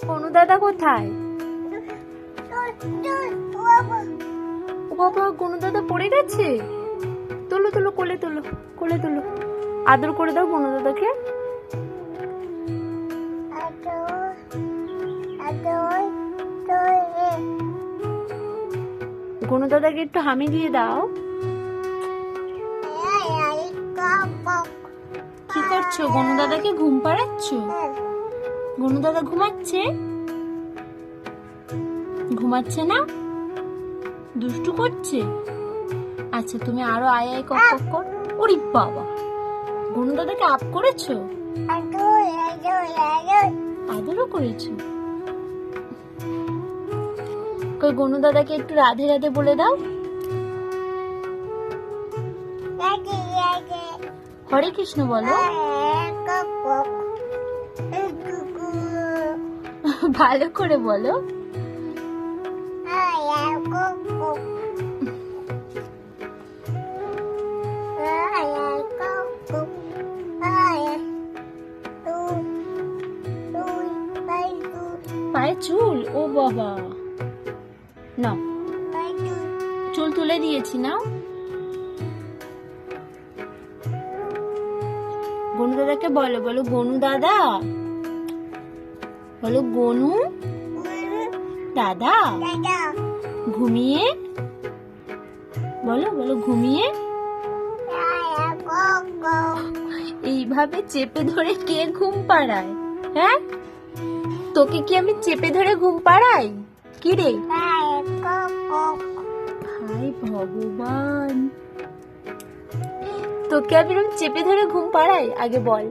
গনু দাদা কোথায়? ও বাবা, গনু দাদা পড়ে গেছে। তোলো তোলো, কোলে তোলো, কোলে তোলো। আদর করে দাও গনু দাদাকে। গনু দাদাকে একটু হামি দিয়ে দাও। কি করছো? গনু দাদাকে ঘুম পাড়াচ্ছ? গনু দাদা ঘুমাচ্ছে? ঘুমাচ্ছে না, দুষ্টু করছে? আচ্ছা, তুমি আরো আয় আয় কক কক কর। ওরে বাবা, গনু দাদাকে আপ করেছো? আদরও করেছো? কই গনু দাদাকে একটু রাধে রাধে বলে দাও। হরে কৃষ্ণ বলো। ভালো করে বলো। পায়ে চুল? ও বাবা, না চুল তুলে দিয়েছি, নাও। গনু দাদাকে বলো, বলো গনু দাদা, বলো গনু দাদা। ঘুমিয়ে বলো, বলো ঘুমিয়ে। এইভাবে চেপে ধরে কে ঘুম পাড়ায়? হ্যাঁ, তোকে কি আমি চেপে ধরে ঘুম পাড়াই? কি রে ভাই ভগবান, তোকে আমি চেপে ধরে ঘুম পাড়াই? আগে বল।